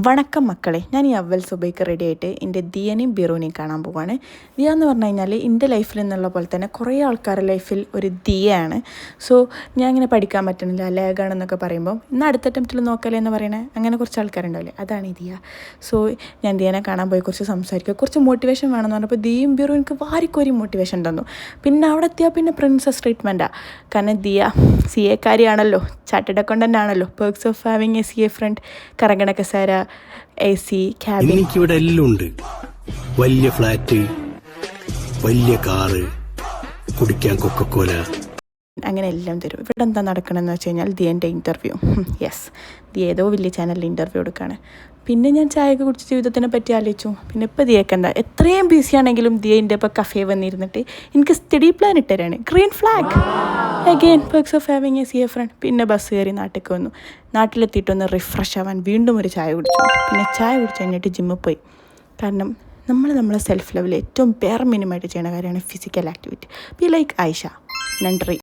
വണക്കം മക്കളെ, ഞാൻ ഈ അവൽ സുബൈക്ക് റെഡി ആയിട്ട് എൻ്റെ ദിയനെയും ബിറുവിനെയും കാണാൻ പോവാണ്. ദിയ എന്ന് പറഞ്ഞു കഴിഞ്ഞാൽ എൻ്റെ ലൈഫിൽ നിന്നുള്ള പോലെ തന്നെ കുറേ ആൾക്കാരുടെ ലൈഫിൽ ഒരു ദിയയാണ്. സോ ഞാൻ ഇങ്ങനെ പഠിക്കാൻ പറ്റുന്നില്ല, ലാഗാണെന്നൊക്കെ പറയുമ്പോൾ ഇന്ന് അടുത്ത അറ്റംപ്റ്റിൽ നോക്കലേ എന്ന് പറയണേ, അങ്ങനെ കുറച്ച് ആൾക്കാരുണ്ടാവില്ലേ, അതാണ് ഈ ദിയ. സോ ഞാൻ ദിയനെ കാണാൻ പോയി കുറച്ച് സംസാരിക്കുക, കുറച്ച് മോട്ടിവേഷൻ വേണമെന്ന് പറഞ്ഞപ്പോൾ ദിയയും ബിറു എനിക്ക് വാരിക്കോരി മോട്ടിവേഷൻ തന്നു. പിന്നെ അവിടെ എത്തിയാൽ പിന്നെ പ്രിൻസസ് ട്രീറ്റ്മെൻറ്റാണ്. കാരണം ദിയ CA കാരിയാണല്ലോ, ചാർട്ടേഡ് അക്കൗണ്ടൻ്റ് ആണല്ലോ. Perks of having a CA friend, കറങ്ങണ കസേര, AC, ക്യാബിൻ. എനിക്കിവിടെ എല്ലാം ഉണ്ട്. വലിയ ഫ്ലാറ്റ്, വലിയ കാറ്, കുടിക്കാൻ കൊക്കക്കോല, അങ്ങനെ എല്ലാം തരും. ഇവിടെ എന്താ നടക്കണമെന്ന് വെച്ച് കഴിഞ്ഞാൽ ദിയൻ്റെ ഇൻ്റർവ്യൂ. യെസ്, ദിയ ഏതോ വലിയ ചാനലിൽ ഇൻ്റർവ്യൂ എടുക്കുകയാണ്. പിന്നെ ഞാൻ ചായയൊക്കെ കുടിച്ച് ജീവിതത്തിനെ പറ്റി ആലോചിച്ചു. പിന്നെ ഇപ്പോൾ ദിയക്ക് എന്താ, എത്രയും ബിസി ആണെങ്കിലും ദിയൻ്റെ ഇപ്പോൾ കഫേ വന്നിരുന്നിട്ട് എനിക്ക് സ്റ്റഡി പ്ലാൻ ഇട്ടുതരാണ്. Green flag again, perks of having a CA friend. പിന്നെ ബസ് കയറി നാട്ടിലേക്ക് വന്നു. നാട്ടിലെത്തിയിട്ടൊന്ന് റിഫ്രഷ് ആവാൻ വീണ്ടും ഒരു ചായ കുടിച്ചു. പിന്നെ ചായ കുടിച്ച് കഴിഞ്ഞിട്ട് ജിമ്മിൽ പോയി. കാരണം നമ്മളെ സെൽഫ് ലെവലിൽ ഏറ്റവും ബെയർ മിനിമമായിട്ട് ചെയ്യുന്ന കാര്യമാണ് physical activity. Be like Ayesha. നന്ദി.